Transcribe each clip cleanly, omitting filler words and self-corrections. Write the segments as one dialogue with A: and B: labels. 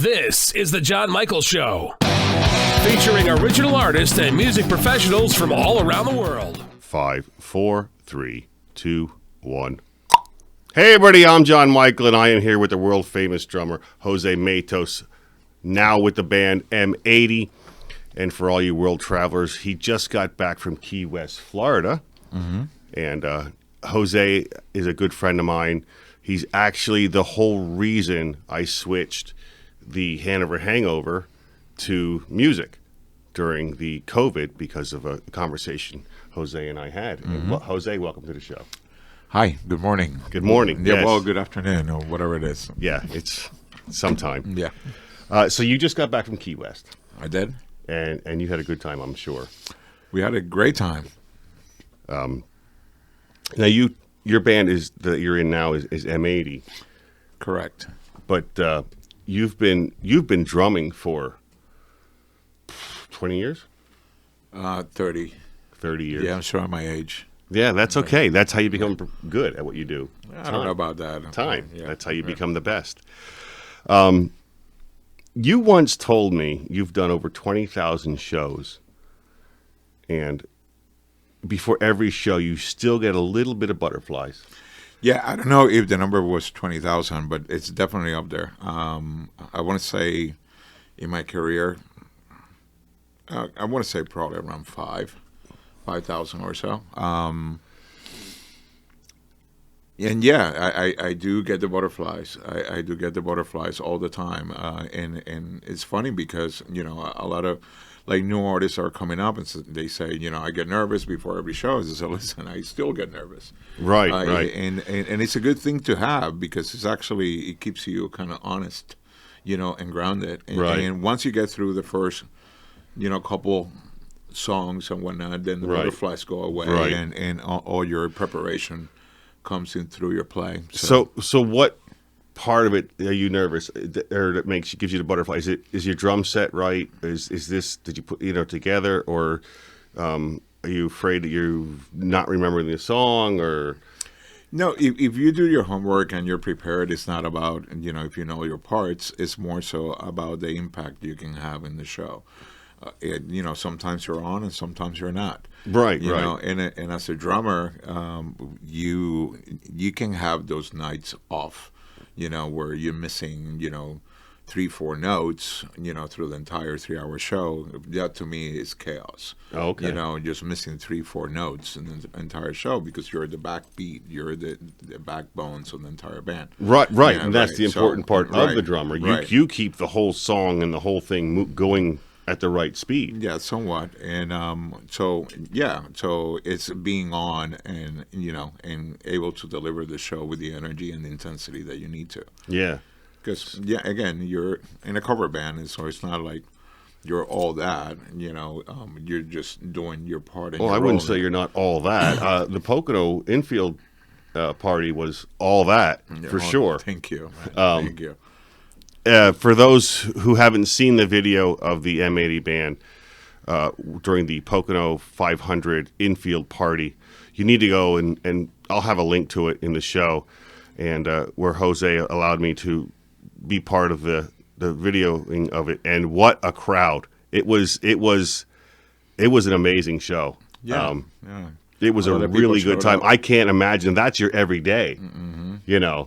A: This is the John Michael Show, featuring original artists and music professionals from all around the world.
B: 5, 4, 3, 2, 1. Hey everybody, I'm John Michael, and I am here with the world-famous drummer, Jose Matos, now with the band M80. And for all you world travelers, he just got back from Key West, Florida. Mm-hmm. And Jose is a good friend of mine. He's actually the whole reason I switched the Hanover Hangover to music during the COVID because of a conversation Jose and I had. Mm-hmm. And, Jose, welcome to the show.
C: Hi, good morning.
B: Good morning.
C: Yeah,
B: yes.
C: well, good afternoon or whatever it is.
B: Yeah, it's sometime.
C: Yeah.
B: So you just got back from Key West.
C: I did.
B: And you had a good time, I'm sure.
C: We had a great time.
B: Now your band that you're in now is M80.
C: Correct.
B: But you've been drumming for 20 years?
C: 30.
B: 30 years.
C: Yeah, I'm sure my age.
B: Yeah, that's okay. That's how you become good at what you do.
C: I don't know about that.
B: Time.
C: Yeah.
B: That's how you become the best. You once told me you've done over 20,000 shows, and before every show, you still get a little bit of butterflies.
C: Yeah, I don't know if the number was 20,000, but it's definitely up there. I want to say in my career, I want to say probably around 5,000 or so. And yeah, I do get the butterflies. I do get the butterflies all the time. And it's funny because, a lot of like new artists are coming up and they say, I get nervous before every show. I say, listen, I still get nervous.
B: Right, right.
C: And it's a good thing to have because it keeps you kind of honest, and grounded. And,
B: right.
C: And once you get through the first, couple songs and whatnot, then the
B: right.
C: butterflies go away,
B: right.
C: and all your preparation comes in through your play.
B: So what part of it are you nervous, or that gives you the butterflies? Is your drum set right? Is this, did you put together, or are you afraid that you're not remembering the song, or?
C: No, if you do your homework and you're prepared, it's not about if you know your parts. It's more so about the impact you can have in the show. Sometimes you're on and sometimes you're not.
B: Right,
C: you
B: right.
C: know, and as a drummer, you can have those nights off, where you're missing, 3-4 notes, through the entire 3-hour show. That to me is chaos.
B: Okay.
C: Just missing 3-4 notes in the entire show because you're the backbeat, you're the backbones of the entire band.
B: Right, right,
C: Yeah,
B: and that's
C: right.
B: the important part
C: right,
B: of the drummer.
C: right.
B: You keep the whole song and the whole thing going at the right speed.
C: Yeah, somewhat. And so it's being on and and able to deliver the show with the energy and the intensity that you need to.
B: Yeah.
C: Because again, you're in a cover band, and so it's not like you're all that. You're just doing your part.
B: Well, I wouldn't say you're not all that. The Pocono infield party was all that for sure.
C: Thank you. Thank you.
B: For those who haven't seen the video of the M80 band during the Pocono 500 infield party, you need to go and I'll have a link to it in the show, and where Jose allowed me to be part of the videoing of it, and what a crowd! It was an amazing show.
C: Yeah,
B: It was a really good time.
C: Up.
B: I can't imagine that's your everyday. Mm-hmm.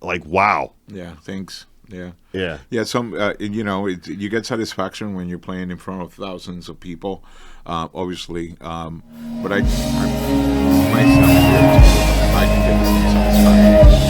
B: Like wow.
C: Yeah, thanks. Yeah.
B: Yeah.
C: Some you get satisfaction when you're playing in front of thousands of people, obviously. But I myself here too, I can get some satisfaction.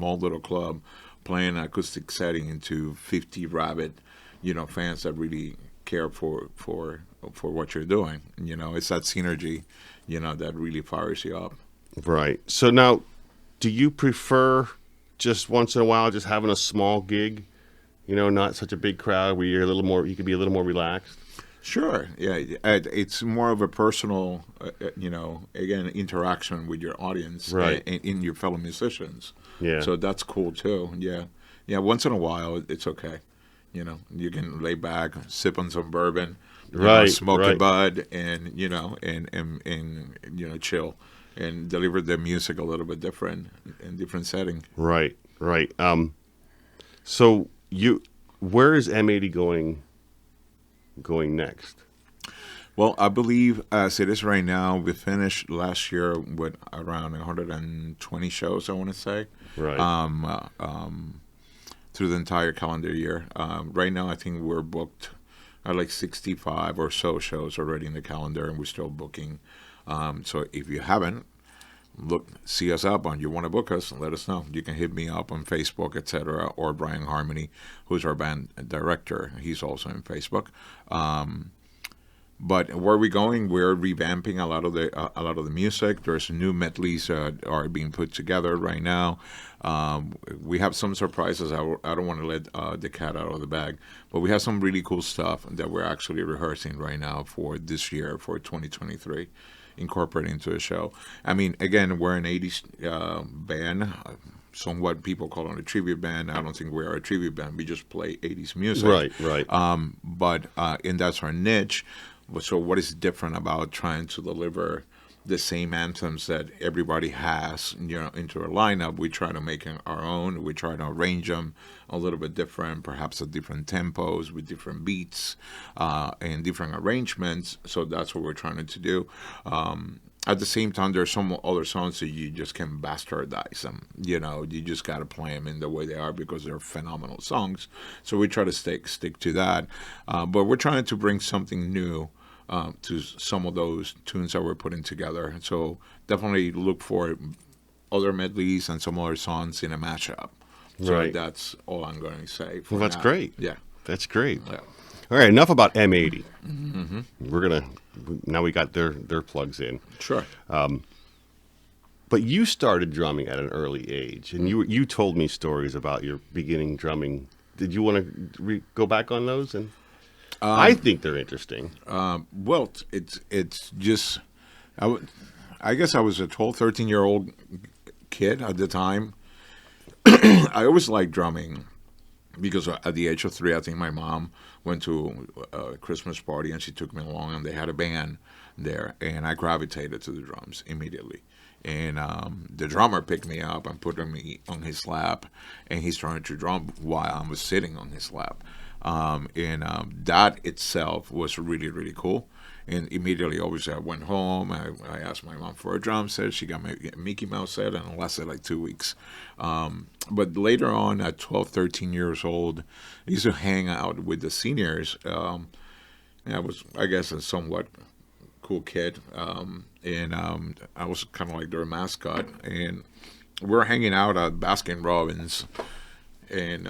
C: small little club, playing an acoustic setting into 50 rabid, fans that really care for what you're doing. It's that synergy, that really fires you up.
B: Right. So now, do you prefer just once in a while just having a small gig, not such a big crowd where you're you can be a little more relaxed?
C: Sure. Yeah. It's more of a personal, again, interaction with your audience,
B: right,
C: and in your fellow musicians.
B: Yeah.
C: So that's cool too. Yeah. Yeah. Once in a while, it's okay. You can lay back, sip on some bourbon,
B: right,
C: smoke
B: right.
C: a bud, and chill, and deliver the music a little bit different in different setting.
B: Right. Right. So where is M80 going next?
C: Well, I believe as it is right now, we finished last year with around 120 shows, I want to say.
B: Right.
C: Through the entire calendar year. Right now, I think we're booked at like 65 or so shows already in the calendar, and we're still booking. So if you haven't, see us up on. You want to book us, let us know. You can hit me up on Facebook, etc., or Brian Harmony, who's our band director. He's also on Facebook. But where are we going? We're revamping a lot of the music. There's new medleys are being put together right now. We have some surprises. I don't want to let the cat out of the bag, but we have some really cool stuff that we're actually rehearsing right now for this year, for 2023, incorporating into the show. I mean, again, we're an 80s band. Somewhat people call it a tribute band. I don't think we are a tribute band. We just play 80s music.
B: Right.
C: And that's our niche. So what is different about trying to deliver the same anthems that everybody has, into a lineup? We try to make it our own. We try to arrange them a little bit different, perhaps at different tempos with different beats and different arrangements. So that's what we're trying to do. At the same time, there's some other songs that you just can bastardize them. You just got to play them in the way they are because they're phenomenal songs. So we try to stick to that. But we're trying to bring something new to some of those tunes that we're putting together. So definitely look for other medleys and some other songs in a mashup. So
B: right.
C: That's all I'm going to say.
B: Well, that's great.
C: Yeah.
B: That's great.
C: Yeah.
B: All right, enough about M80.
C: Mm-hmm.
B: Now we got their plugs in.
C: Sure.
B: But you started drumming at an early age, and you told me stories about your beginning drumming. Did you want to go back on those? And I think they're interesting.
C: Well, it's just, I guess I was a 12, 13-year-old kid at the time. I always liked drumming because at the age of 3, I think my mom went to a Christmas party and she took me along, and they had a band there, and I gravitated to the drums immediately. And the drummer picked me up and put me on his lap, and he started to drum while I was sitting on his lap. That itself was really, really cool. And immediately, obviously, I went home. I asked my mom for a drum set. She got me a Mickey Mouse set, and it lasted like 2 weeks. But later on, at 12, 13 years old, I used to hang out with the seniors. And I was, I guess, a somewhat cool kid. I was kind of like their mascot. And we were hanging out at Baskin Robbins. And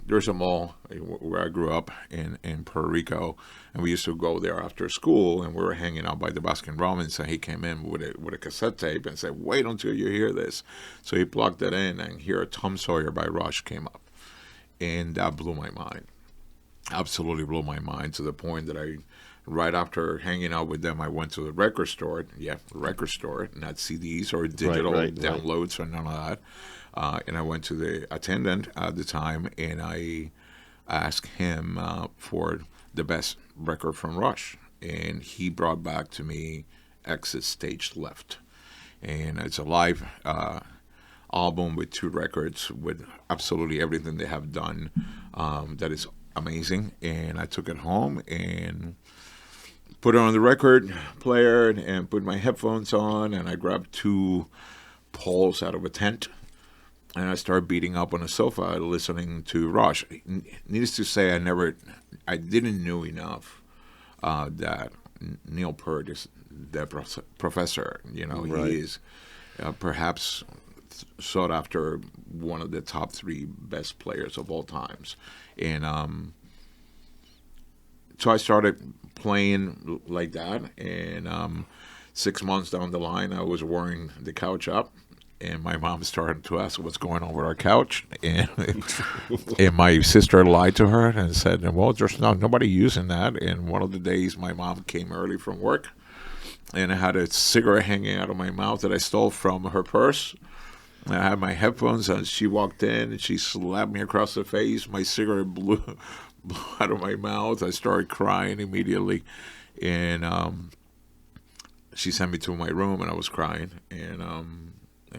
C: there's a mall where I grew up in Puerto Rico, and we used to go there after school, and we were hanging out by the Baskin Robbins, and he came in with a cassette tape and said, "Wait until you hear this." So he plugged it in, and here Tom Sawyer by Rush came up, and that blew my mind. Absolutely blew my mind, to the point that right after hanging out with them, I went to the record store. Yeah, record store, not CDs or digital downloads or none of that. And I went to the attendant at the time, and I asked him for the best record from Rush. And he brought back to me Exit Stage Left. And it's a live album with 2 records with absolutely everything they have done that is amazing. And I took it home and put it on the record player and put my headphones on, and I grabbed 2 poles out of a tent. And I started beating up on a sofa listening to Rush. Needless to say, I didn't know enough that Neil Peart is the professor. He is perhaps sought after one of the top 3 best players of all times. And so I started playing like that. And 6 months down the line, I was wearing the couch up. And my mom started to ask what's going on with our couch. And, and my sister lied to her and said, well, there's nobody using that. And one of the days, my mom came early from work. And I had a cigarette hanging out of my mouth that I stole from her purse. And I had my headphones, and she walked in, and she slapped me across the face. My cigarette blew out of my mouth. I started crying immediately. And she sent me to my room, and I was crying. And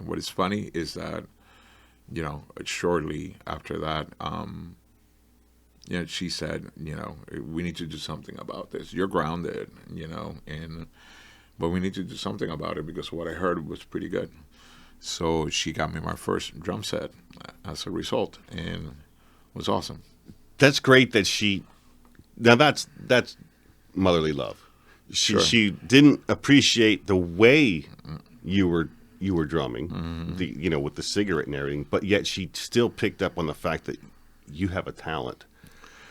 C: what is funny is that, shortly after that, she said, we need to do something about this. You're grounded, but we need to do something about it because what I heard was pretty good. So she got me my first drum set as a result, and it was awesome.
B: That's great that that's motherly love. She didn't appreciate the way you were drumming, with the cigarette and everything, but yet she still picked up on the fact that you have a talent.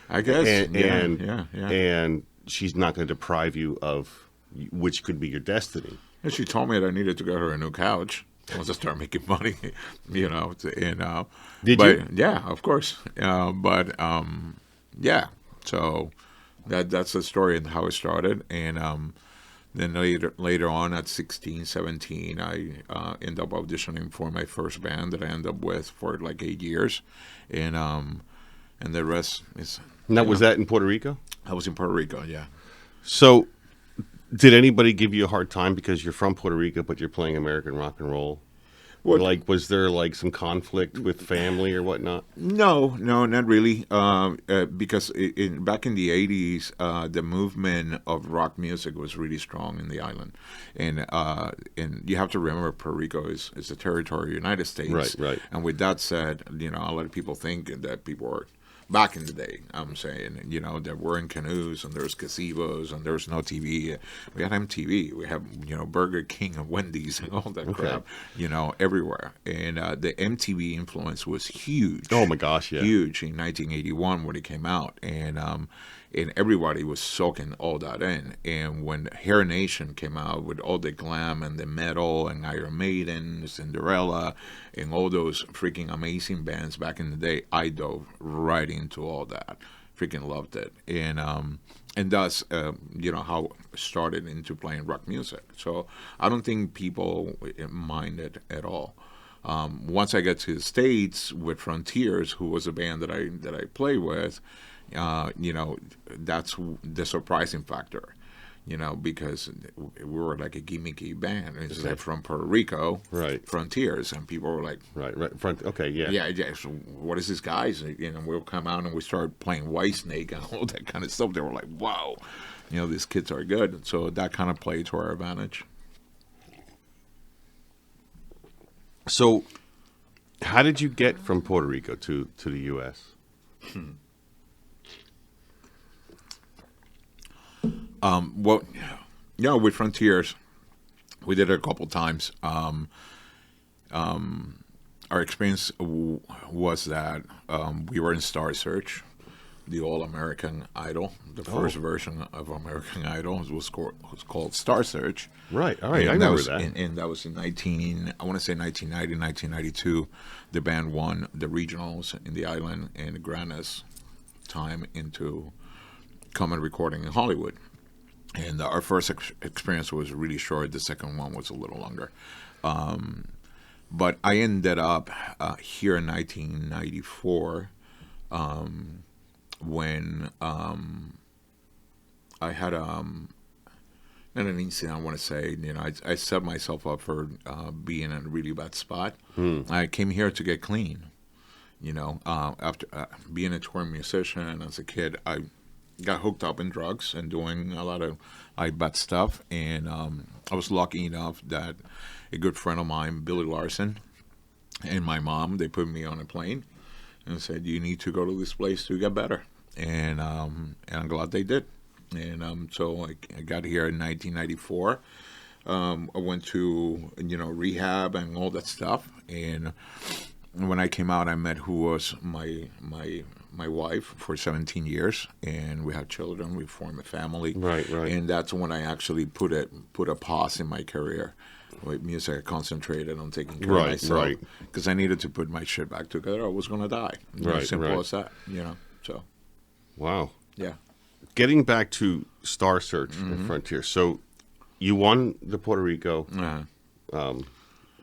C: I guess,
B: and she's not going to deprive you of which could be your destiny.
C: And she told me that I needed to get her a new couch once I start making money,
B: Did you?
C: Yeah, of course. So that's the story and how it started. And then later on at 16, 17, I ended up auditioning for my first band that I ended up with for like 8 years. And the rest is...
B: Now, was that in Puerto Rico?
C: I was in Puerto Rico, yeah.
B: So, did anybody give you a hard time because you're from Puerto Rico, but you're playing American rock and roll? Was there some conflict with family or whatnot? No,
C: not really. Because back in the 80s, the movement of rock music was really strong in the island, and you have to remember Puerto Rico is a territory of the United States.
B: Right.
C: And with that said, a lot of people think that people are. Back in the day, I'm saying, that we're in canoes and there's gazebos and there's no TV. We had MTV. We have, Burger King and Wendy's and all that crap, everywhere. And the MTV influence was huge.
B: Oh, my gosh, yeah.
C: Huge in 1981 when it came out. And everybody was soaking all that in. And when Hair Nation came out with all the glam and the metal and Iron Maiden, Cinderella, and all those freaking amazing bands back in the day, I dove right into all that. Freaking loved it. And that's, how I started into playing rock music. So I don't think people minded at all. Once I got to the States with Frontiers, who was a band that I played with, that's the surprising factor, because we were like a gimmicky band. It's like from Puerto Rico,
B: right?
C: Frontiers, and people were like,
B: right. Okay, yeah.
C: Yeah. So what is this, guys? We'll come out and we started playing Whitesnake and all that kind of stuff. They were like, wow, these kids are good. So that kind of played to our advantage.
B: So, how did you get from Puerto Rico to the U.S.?
C: With Frontiers, we did it a couple times. Our experience was that we were in Star Search, the All-American Idol. The first version of American Idol was called Star Search.
B: Right, all right, I remember that.
C: And that was in 1990, 1992. The band won the regionals in the island and granted us time into coming recording in Hollywood. And our first experience was really short. The second one was a little longer. But I ended up here in 1994 when I had not an incident, I want to say. I set myself up for being in a really bad spot. I came here to get clean. After being a touring musician as a kid, I got hooked up in drugs and doing a lot of bad stuff. And I was lucky enough that a good friend of mine, Billy Larson, and my mom, they put me on a plane and said, you need to go to this place to get better. And I'm glad they did. And so I got here in 1994. I went to rehab and all that stuff. And when I came out, I met who was my wife for 17 years, and we had children. We formed a family.
B: Right.
C: And that's when I actually put a pause in my career. With music, I concentrated on taking care of myself because I needed to put my shit back together. I was going to die. Simple as that. So.
B: Wow.
C: Yeah.
B: Getting back to Star Search and Frontier. So you won the Puerto Rico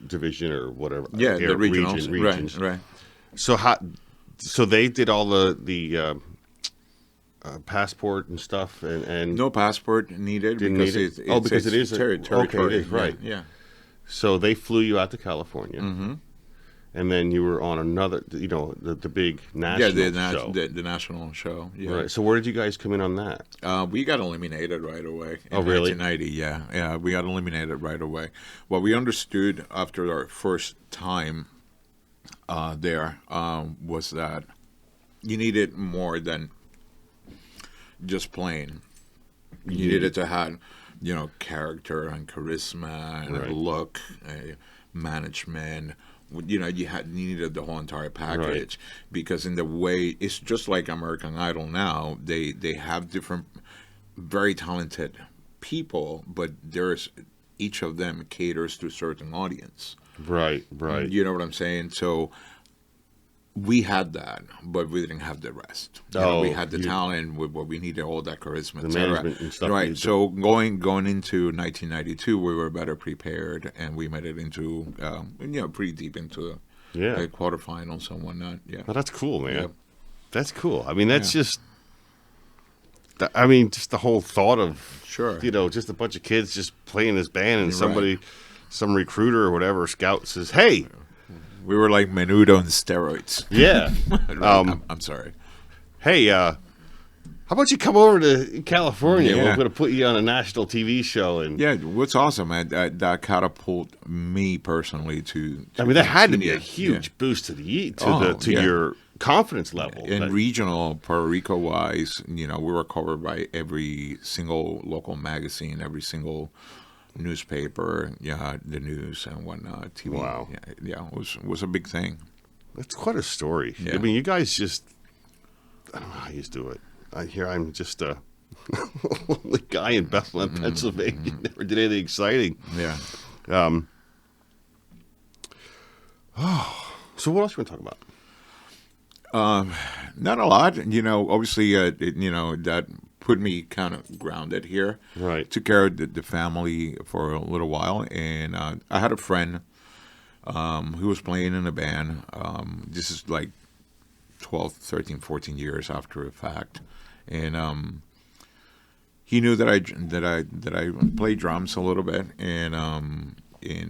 B: division or whatever.
C: Yeah, the regionals.
B: Regions.
C: Right.
B: So they did all the passport and stuff and
C: no passport needed because
B: because it is
C: territory.
B: Okay, it is, right.
C: Yeah.
B: So they flew you out to California. Mm-hmm. And then you were on another, the big national show.
C: The national show. Yeah.
B: Right. So where did you guys come in on that?
C: We got eliminated right away.
B: Oh, really?
C: 1990, yeah. We got eliminated right away. What we understood after our first time there was that you needed more than just playing. You needed to have, character and charisma and a look, management. You needed the whole entire package because in the way it's just like American Idol now. They have different, very talented people, but each of them caters to a certain audience.
B: Right.
C: You know what I'm saying? So we had that, but we didn't have the rest. We had the talent, but we needed all that charisma,
B: the management and stuff.
C: Right. So going into 1992, we were better prepared, and we made it into pretty deep into the quarterfinals and whatnot. Yeah.
B: Well, that's cool, man.
C: Yeah.
B: That's cool. I mean, that's just. I mean, just the whole thought of just a bunch of kids just playing this band, and somebody, some recruiter or whatever, scout says, "Hey."
C: We were like Menudo on steroids.
B: Yeah.
C: I'm sorry.
B: Hey, how about you come over to California?
C: Yeah.
B: We're going to put you on a national TV show. And
C: yeah, what's awesome, man, that catapulted me personally to
B: I mean, that had to be a huge boost to your confidence level.
C: In regional, Puerto Rico-wise, we were covered by every single local magazine, every single newspaper, the news and whatnot, TV.
B: Wow.
C: Yeah, it was a big thing.
B: That's quite a story.
C: Yeah.
B: I mean, you guys just, I don't know how you do it. I'm just a lonely guy in Bethlehem, Pennsylvania. Never did anything exciting.
C: Yeah.
B: So what else you want to talk about?
C: Not a lot. Obviously, that put me kind of grounded here.
B: Right.
C: Took care of the family for a little while, and I had a friend who was playing in a band. This is like 12, 13, 14 years after the fact, and he knew that I played drums a little bit, and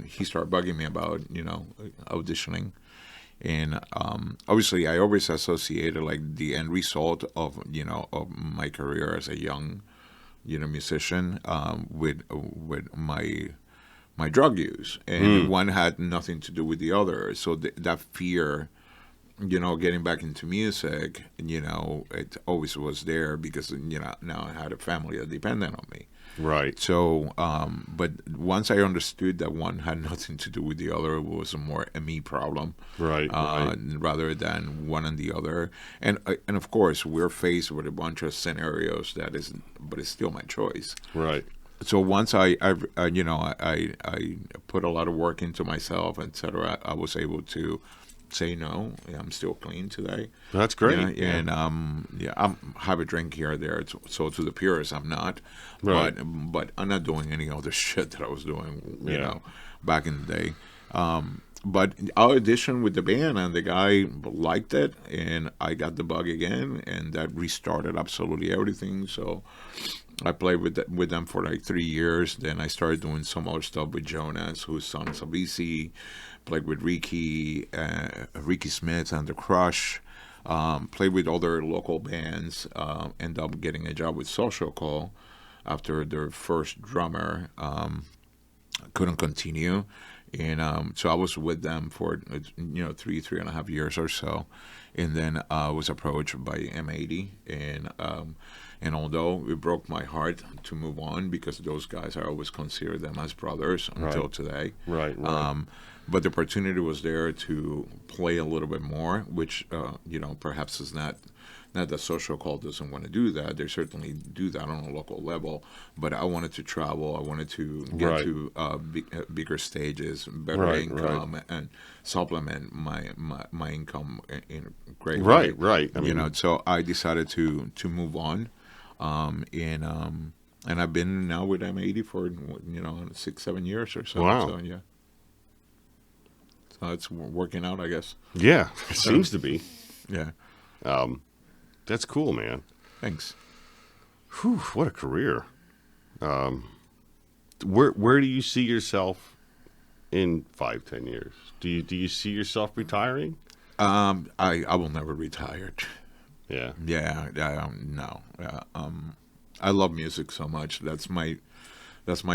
C: he started bugging me about auditioning. And obviously, I always associated like the end result of my career as a young musician with my drug use, and one had nothing to do with the other. So that fear, getting back into music, it always was there because now I had a family that depended on me.
B: Right.
C: So, but once I understood that one had nothing to do with the other, it was a more a me problem,
B: right.
C: Rather than one and the other. And of course, we're faced with a bunch of scenarios but it's still my choice.
B: Right.
C: So once I put a lot of work into myself, etc., I was able to say no. I'm still clean today.
B: That's great.
C: And I have a drink here or there. So to the purists, I'm not.
B: Right.
C: But I'm not doing any other shit that I was doing. Back in the day. But I auditioned with the band, and the guy liked it, and I got the bug again, and that restarted absolutely everything. So I played with them for like 3 years. Then I started doing some other stuff with Jonas, who's Sons of BC. Played with Ricky Smith and The Crush. Played with other local bands. Ended up getting a job with Social Call after their first drummer couldn't continue. And so I was with them for 3.5 years or so, and then I was approached by M80, and And although it broke my heart to move on, because those guys, I always consider them as brothers until today.
B: Right.
C: But the opportunity was there to play a little bit more, which perhaps is not that social call doesn't want to do that. They certainly do that on a local level. But I wanted to travel. I wanted to get to bigger stages, better income, and supplement my income in a great way.
B: Right. I mean,
C: so I decided to move on, and I've been now with M80 for 6-7 years or so.
B: Wow.
C: So yeah. So it's working out, I guess.
B: Yeah, it seems to be.
C: Yeah.
B: That's cool, man.
C: Thanks.
B: Whew, what a career. Where do you see yourself in 5-10 years? Do you see yourself retiring?
C: I will never retire.
B: Yeah.
C: Yeah. No. I love music so much. That's my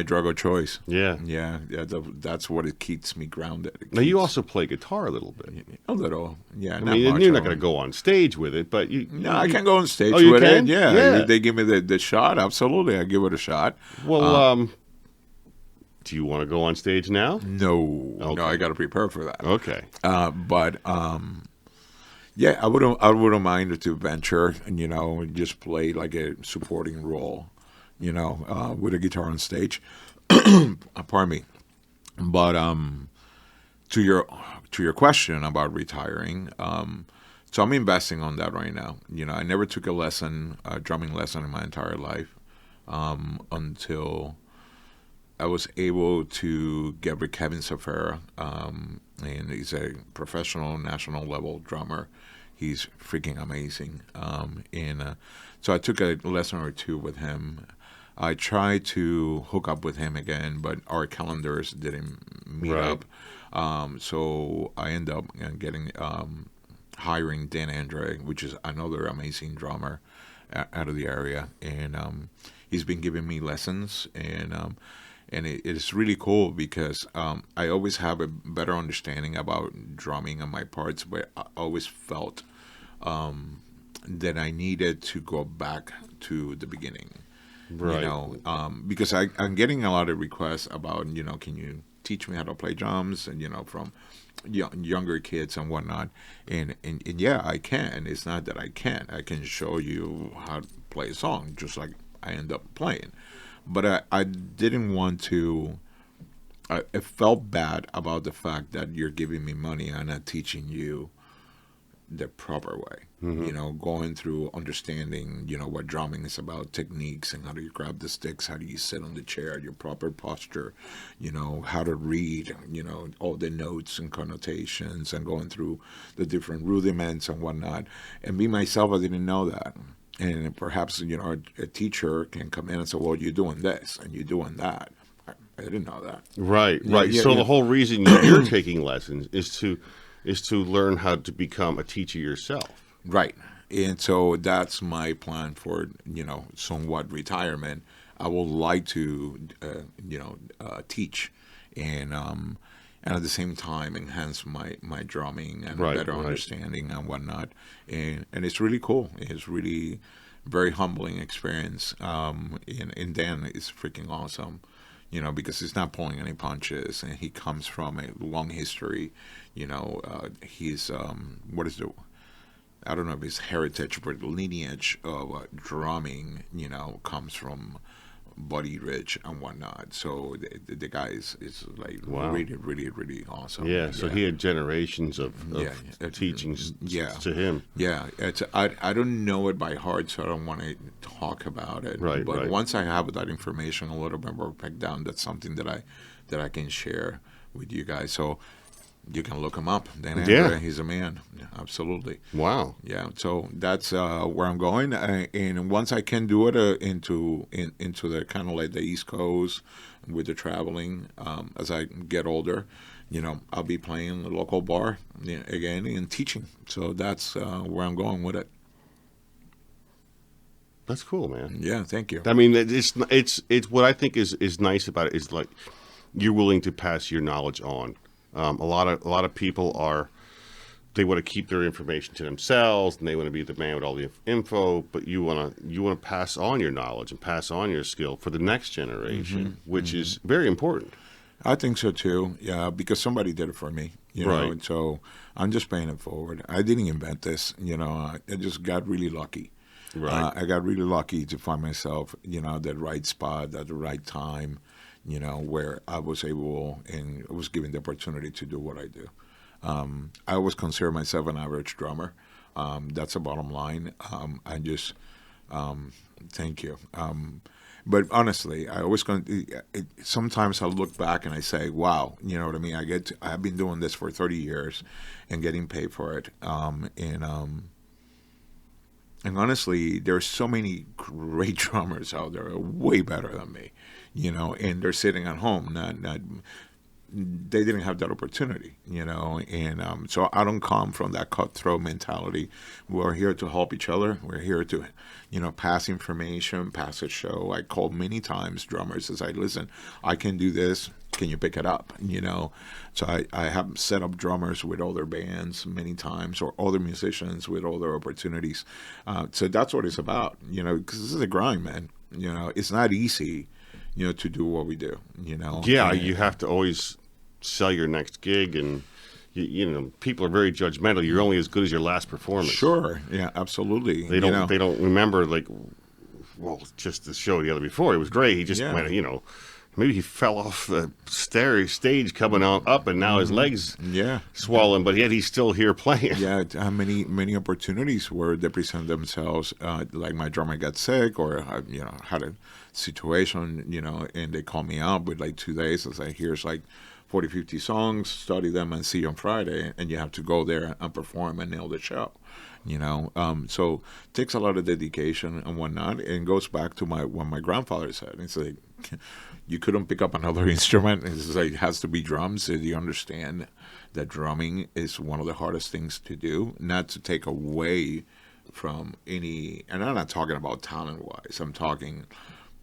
C: drug of choice.
B: Yeah.
C: Yeah. That's what it keeps me grounded.
B: Now you also play guitar a little bit.
C: A little. Yeah.
B: I mean, you're not going to go on stage with it, but you.
C: No, I can go on stage
B: you
C: with
B: can?
C: it. Yeah.
B: Yeah.
C: They give me the shot. Absolutely, I give it a shot.
B: Well, do you want to go on stage now?
C: No.
B: Okay.
C: No, I got to prepare for that.
B: Okay.
C: Yeah, I wouldn't mind to venture and just play like a supporting role, with a guitar on stage. Pardon me. But to your question about retiring, so I'm investing on that right now. I never took a drumming lesson in my entire life until I was able to get with Kevin Safera, and he's a professional national level drummer. He's freaking amazing. So I took a lesson or two with him. I tried to hook up with him again, but our calendars didn't meet up. So I ended up hiring Dan Andre, which is another amazing drummer out of the area. And he's been giving me lessons, and it's really cool because I always have a better understanding about drumming and my parts, but I always felt that I needed to go back to the beginning.
B: Right.
C: Because I'm getting a lot of requests about, can you teach me how to play drums, and from younger kids and whatnot. And yeah, I can. It's not that I can't. I can show you how to play a song, just like I end up playing. But I didn't want to. I felt bad about the fact that you're giving me money and not teaching you the proper way. Mm-hmm. Going through understanding, what drumming is about, techniques, and how do you grab the sticks, how do you sit on the chair, your proper posture, how to read, all the notes and connotations, and going through the different rudiments and whatnot. And me, myself, I didn't know that. And perhaps, a teacher can come in and say, well, you're doing this and you're doing that. I didn't know that.
B: Right.
C: Yeah,
B: so the whole reason you're taking lessons is to learn how to become a teacher yourself.
C: Right. And so that's my plan for, somewhat retirement. I would like to, teach and at the same time enhance my drumming and better understanding and whatnot. And it's really cool. It's really very humbling experience. And Dan is freaking awesome, because he's not pulling any punches, and he comes from a long history. He's I don't know if his heritage, but the lineage of drumming, comes from Buddy Rich and whatnot. So the guy is like really, really, really awesome.
B: Yeah, so he had generations of teachings to him.
C: Yeah, I don't know it by heart, so I don't want to talk about it. But once I have that information a little bit more back down, that's something that I can share with you guys. So you can look him up. Dan Andre, he's a man. Yeah, absolutely.
B: Wow.
C: Yeah. So that's where I'm going. And once I can do it into the kind of like the East Coast with the traveling, as I get older, I'll be playing the local bar again and teaching. So that's where I'm going with it.
B: That's cool, man.
C: Yeah. Thank you.
B: I mean, it's what I think is nice about it is like you're willing to pass your knowledge on. A lot of people are they want to keep their information to themselves, and they want to be the man with all the info. But you want to pass on your knowledge and pass on your skill for the next generation, which is very important.
C: I think so too. Yeah, because somebody did it for me, you know.
B: Right.
C: And so I'm just paying it forward. I didn't invent this, you know. I just got really lucky.
B: Right.
C: I got really lucky to find myself, you know, at the right spot at the right time, you know, where I was able and was given the opportunity to do what I do. I always consider myself an average drummer. That's the bottom line. I just thank you. But honestly, I always sometimes I look back and I say, "Wow, you know what I mean." I've been doing this for 30 years, and getting paid for it. And honestly, there's so many great drummers out there, way better than me, you know, and they're sitting at home, they didn't have that opportunity, you know, and so I don't come from that cutthroat mentality. We're here to help each other. We're here to, you know, pass information, pass a show. I called many times drummers and say, listen, I can do this. Can you pick it up? You know, so I have set up drummers with other bands many times, or other musicians with other opportunities. So that's what it's about, you know, because this is a grind, man. You know, it's not easy, you know, to do what we do, you know.
B: Yeah, you have to always sell your next gig, and you know, people are very judgmental. You're only as good as your last performance.
C: Sure, yeah, absolutely.
B: They don't. They don't remember, like, well, just the show the other before. It was great. He just went, you know, maybe he fell off the stage coming on up, and now his legs swollen, but yet he's still here playing.
C: Yeah, many opportunities where they present themselves. Like my drummer got sick, or you know, had a situation, you know, and they call me up with like 2 days and say, here's like 40, 50 songs, study them and see you on Friday, and you have to go there and perform and nail the show, you know. So it takes a lot of dedication and whatnot, and goes back to what my grandfather said. It's like, you couldn't pick up another instrument. It's like, it has to be drums. So you understand that drumming is one of the hardest things to do, not to take away from any, and I'm not talking about talent-wise. I'm talking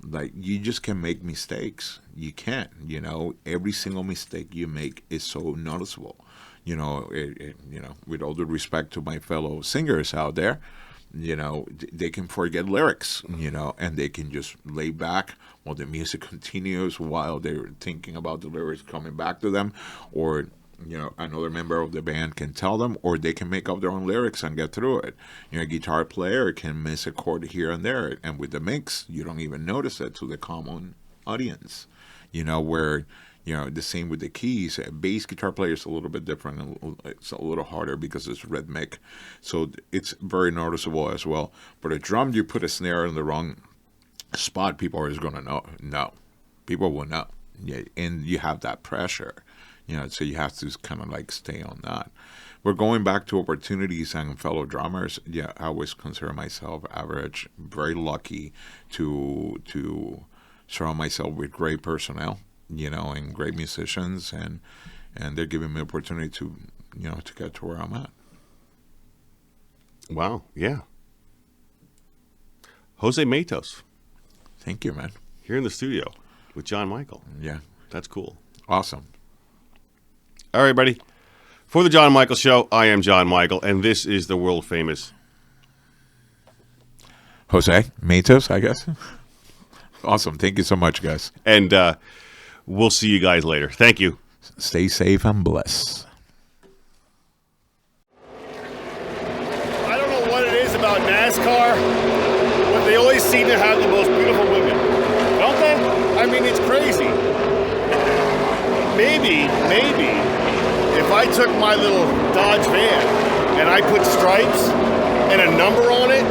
C: like, you just can make mistakes. You can, you know. Every single mistake you make is so noticeable. You know, you know, with all due respect to my fellow singers out there, you know, they can forget lyrics, you know, and they can just lay back while the music continues, while they're thinking about the lyrics coming back to them, or, you know, another member of the band can tell them, or they can make up their own lyrics and get through it. You know, a guitar player can miss a chord here and there, and with the mix, you don't even notice it to the common audience. You know, where, you know, the same with the keys. A bass guitar player is a little bit different. It's a little harder because it's rhythmic, so it's very noticeable as well. But a drum, you put a snare in the wrong spot, people are just going to know. No, people will know. Yeah, and you have that pressure. You know, so you have to kind of like stay on that. We're going back to opportunities and fellow drummers. Yeah, I always consider myself average. Very lucky to surround myself with great personnel, you know, and great musicians, and they're giving me opportunity to, you know, to get to where I'm at.
B: Wow, yeah. Jose Matos.
C: Thank you, man.
B: Here in the studio with John Michael.
C: Yeah.
B: That's cool.
C: Awesome.
B: All right, buddy. For the John Michael Show, I am John Michael, and this is the world famous
C: Jose Matos, I guess. Awesome. Thank you so much, guys.
B: And we'll see you guys later. Thank you.
C: Stay safe and blessed.
D: I don't know what it is about NASCAR, but they always seem to have the most beautiful women. Don't they? I mean, it's crazy. Maybe, if I took my little Dodge van and I put stripes and a number on it,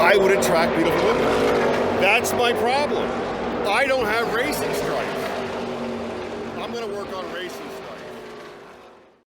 D: I would attract beautiful women. That's my problem. I don't have racing stripes. I'm going to work on racing stripes.